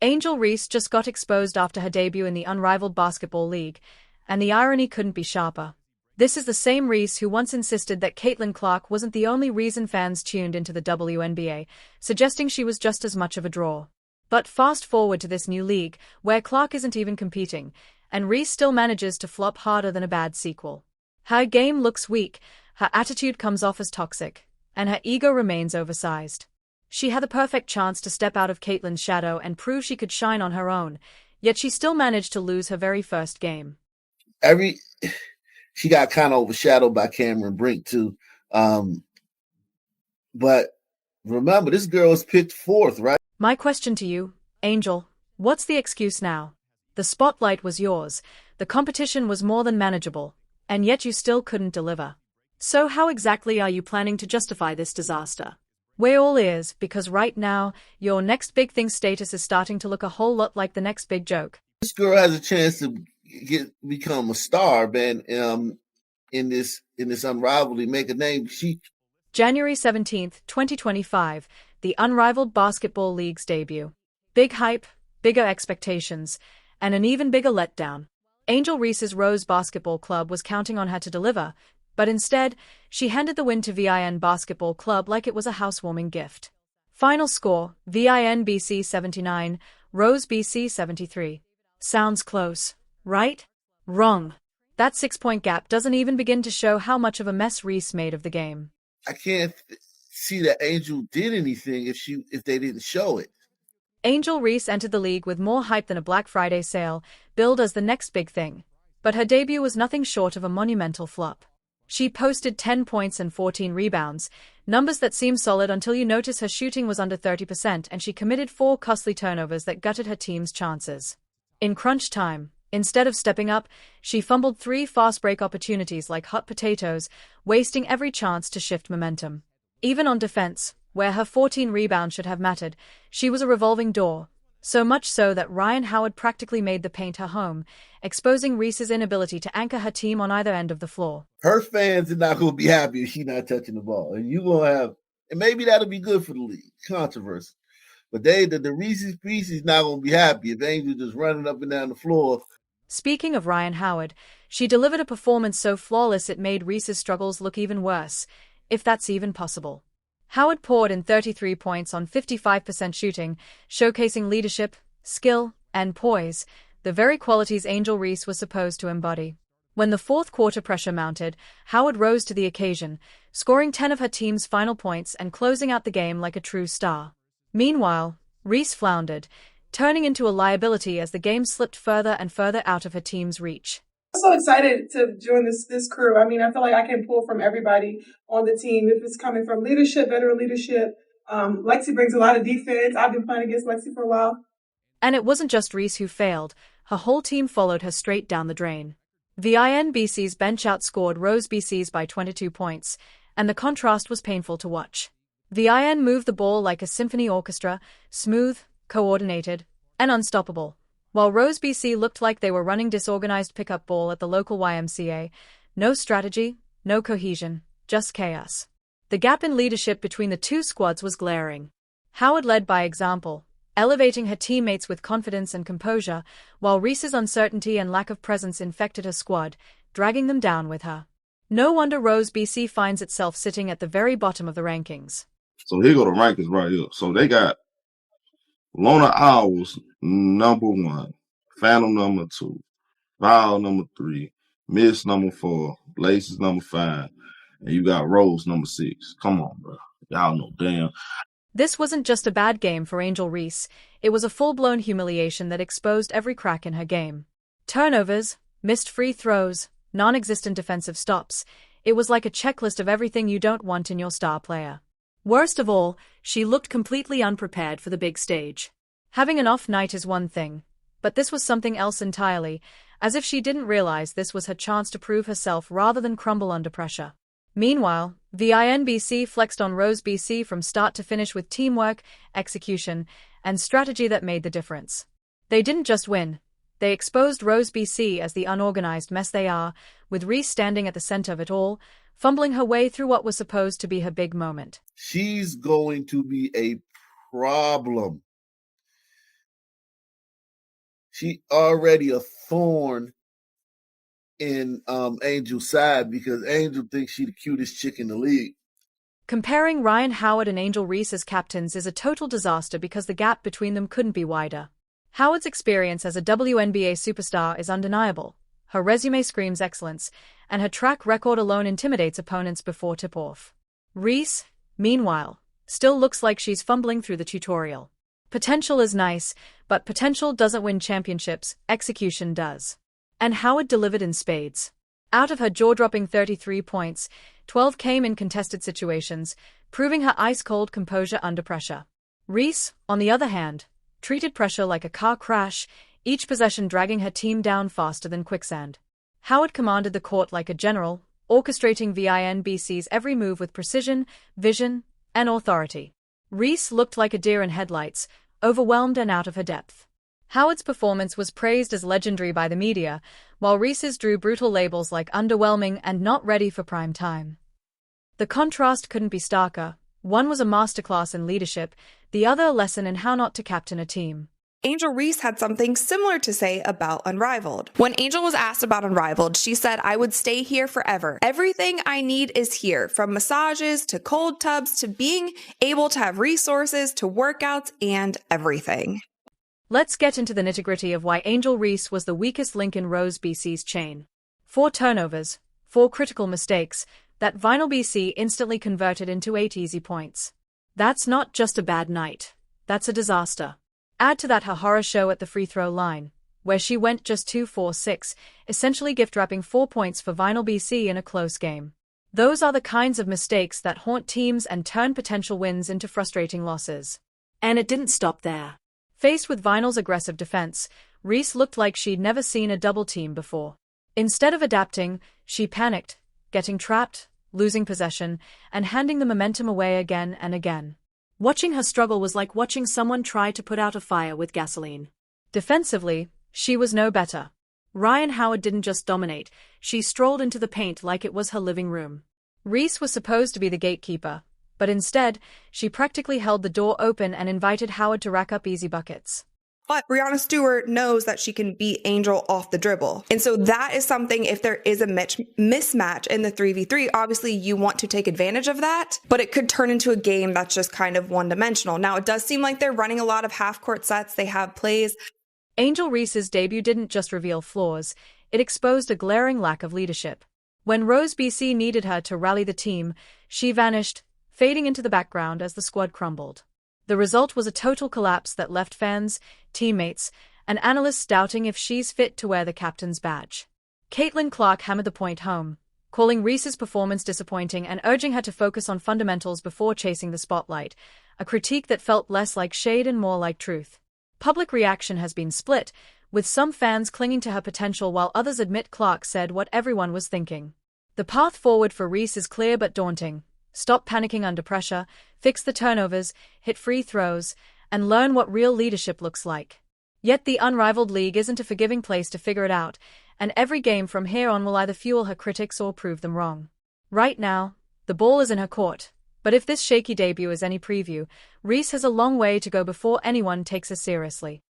Angel Reese just got exposed after her debut in the Unrivaled Basketball League, and the irony couldn't be sharper. This is the same Reese who once insisted that Caitlin Clark wasn't the only reason fans tuned into the WNBA, suggesting she was just as much of a draw. But fast forward to this new league, where Clark isn't even competing, and Reese still manages to flop harder than a bad sequel. Her game looks weak, her attitude comes off as toxic, and her ego remains oversized. She had the perfect chance to step out of Caitlin's shadow and prove she could shine on her own, yet she still managed to lose her very first game. She got kind of overshadowed by Cameron Brink too. But remember, this girl was picked fourth, right? My question to you, Angel, what's the excuse now? The spotlight was yours, the competition was more than manageable, and yet you still couldn't deliver. So how exactly are you planning to justify this disaster? We're all ears, because right now, your next big thing status is starting to look a whole lot like the next big joke. This girl has a chance to become a star, man. In this Unrivaled League, make a name. January 17th, 2025, the Unrivaled Basketball League's debut. Big hype, bigger expectations, and an even bigger letdown. Angel Reese's Rose Basketball Club was counting on her to deliver, but instead, she handed the win to VIN Basketball Club like it was a housewarming gift. Final score, VIN BC 79, Rose BC 73. Sounds close, right? Wrong. That 6-point gap doesn't even begin to show how much of a mess Reese made of the game. I can't see that Angel did anything if they didn't show it. Angel Reese entered the league with more hype than a Black Friday sale, billed as the next big thing. But her debut was nothing short of a monumental flop. She posted 10 points and 14 rebounds, numbers that seem solid until you notice her shooting was under 30% and she committed 4 costly turnovers that gutted her team's chances. In crunch time, instead of stepping up, she fumbled 3 fast break opportunities like hot potatoes, wasting every chance to shift momentum. Even on defense, where her 14 rebounds should have mattered, she was a revolving door, so much so that Ryan Howard practically made the paint her home, exposing Reese's inability to anchor her team on either end of the floor. Her fans are not going to be happy if she's not touching the ball, and you're going to have, and maybe that'll be good for the league, controversy. But the Reese's Pieces not going to be happy if Angel just running up and down the floor. Speaking of Ryan Howard, she delivered a performance so flawless it made Reese's struggles look even worse, if that's even possible. Howard poured in 33 points on 55% shooting, showcasing leadership, skill, and poise, the very qualities Angel Reese was supposed to embody. When the fourth quarter pressure mounted, Howard rose to the occasion, scoring 10 of her team's final points and closing out the game like a true star. Meanwhile, Reese floundered, turning into a liability as the game slipped further and further out of her team's reach. I'm so excited to join this crew. I mean, I feel like I can pull from everybody on the team. If it's coming from leadership, veteran leadership, Lexi brings a lot of defense. I've been playing against Lexi for a while. And it wasn't just Reese who failed. Her whole team followed her straight down the drain. VIN BC's bench outscored Rose BC's by 22 points, and the contrast was painful to watch. VIN moved the ball like a symphony orchestra, smooth, coordinated, and unstoppable. While Rose BC looked like they were running disorganized pickup ball at the local YMCA, no strategy, no cohesion, just chaos. The gap in leadership between the two squads was glaring. Howard led by example, elevating her teammates with confidence and composure, while Reese's uncertainty and lack of presence infected her squad, dragging them down with her. No wonder Rose BC finds itself sitting at the very bottom of the rankings. So here go the rankings right here. So they got Lona Owls, number 1, Phantom, number 2, Val, number 3, Miss, number 4, Laces, number 5, and you got Rose, number 6. Come on, bro. Y'all know damn. This wasn't just a bad game for Angel Reese, it was a full-blown humiliation that exposed every crack in her game. Turnovers, missed free throws, non-existent defensive stops, it was like a checklist of everything you don't want in your star player. Worst of all, she looked completely unprepared for the big stage. Having an off night is one thing, but this was something else entirely, as if she didn't realize this was her chance to prove herself rather than crumble under pressure. Meanwhile, VIN BC flexed on Rose BC from start to finish with teamwork, execution, and strategy that made the difference. They didn't just win, they exposed Rose BC as the unorganized mess they are, with Reese standing at the center of it all, fumbling her way through what was supposed to be her big moment. She's going to be a problem she already a thorn in Angel's side because Angel thinks she the cutest chick in the league. Comparing Ryan Howard and Angel Reese as captains is a total disaster because the gap between them couldn't be wider. Howard's experience as a WNBA superstar is undeniable. Her resume screams excellence, and her track record alone intimidates opponents before tip-off. Reese, meanwhile, still looks like she's fumbling through the tutorial. Potential is nice, but potential doesn't win championships, execution does. And Howard delivered in spades. Out of her jaw-dropping 33 points, 12 came in contested situations, proving her ice-cold composure under pressure. Reese, on the other hand, treated pressure like a car crash, each possession dragging her team down faster than quicksand. Howard commanded the court like a general, orchestrating WNBC's every move with precision, vision, and authority. Reese looked like a deer in headlights, overwhelmed and out of her depth. Howard's performance was praised as legendary by the media, while Reese's drew brutal labels like underwhelming and not ready for prime time. The contrast couldn't be starker. One was a masterclass in leadership, the other a lesson in how not to captain a team. Angel Reese had something similar to say about Unrivaled. When Angel was asked about Unrivaled, she said, "I would stay here forever. Everything I need is here, from massages to cold tubs to being able to have resources to workouts and everything." Let's get into the nitty-gritty of why Angel Reese was the weakest link in Rose BC's chain. 4 turnovers, 4 critical mistakes, that Vinyl BC instantly converted into 8 easy points. That's not just a bad night. That's a disaster. Add to that her horror show at the free throw line, where she went just 2-for-6, essentially gift-wrapping 4 points for Vinyl BC in a close game. Those are the kinds of mistakes that haunt teams and turn potential wins into frustrating losses. And it didn't stop there. Faced with Vinyl's aggressive defense, Reese looked like she'd never seen a double team before. Instead of adapting, she panicked, getting trapped, losing possession, and handing the momentum away again and again. Watching her struggle was like watching someone try to put out a fire with gasoline. Defensively, she was no better. Ryan Howard didn't just dominate, she strolled into the paint like it was her living room. Reese was supposed to be the gatekeeper, but instead, she practically held the door open and invited Howard to rack up easy buckets. But Breanna Stewart knows that she can beat Angel off the dribble. And so that is something, if there is a mismatch in the 3v3, obviously you want to take advantage of that, but it could turn into a game that's just kind of one-dimensional. Now, it does seem like they're running a lot of half-court sets. They have plays. Angel Reese's debut didn't just reveal flaws, it exposed a glaring lack of leadership. When Rose BC needed her to rally the team, she vanished, fading into the background as the squad crumbled. The result was a total collapse that left fans, teammates, and analysts doubting if she's fit to wear the captain's badge. Caitlin Clark hammered the point home, calling Reese's performance disappointing and urging her to focus on fundamentals before chasing the spotlight, a critique that felt less like shade and more like truth. Public reaction has been split, with some fans clinging to her potential while others admit Clark said what everyone was thinking. The path forward for Reese is clear but daunting. Stop panicking under pressure, fix the turnovers, hit free throws, and learn what real leadership looks like. Yet the Unrivaled League isn't a forgiving place to figure it out, and every game from here on will either fuel her critics or prove them wrong. Right now, the ball is in her court, but if this shaky debut is any preview, Reese has a long way to go before anyone takes her seriously.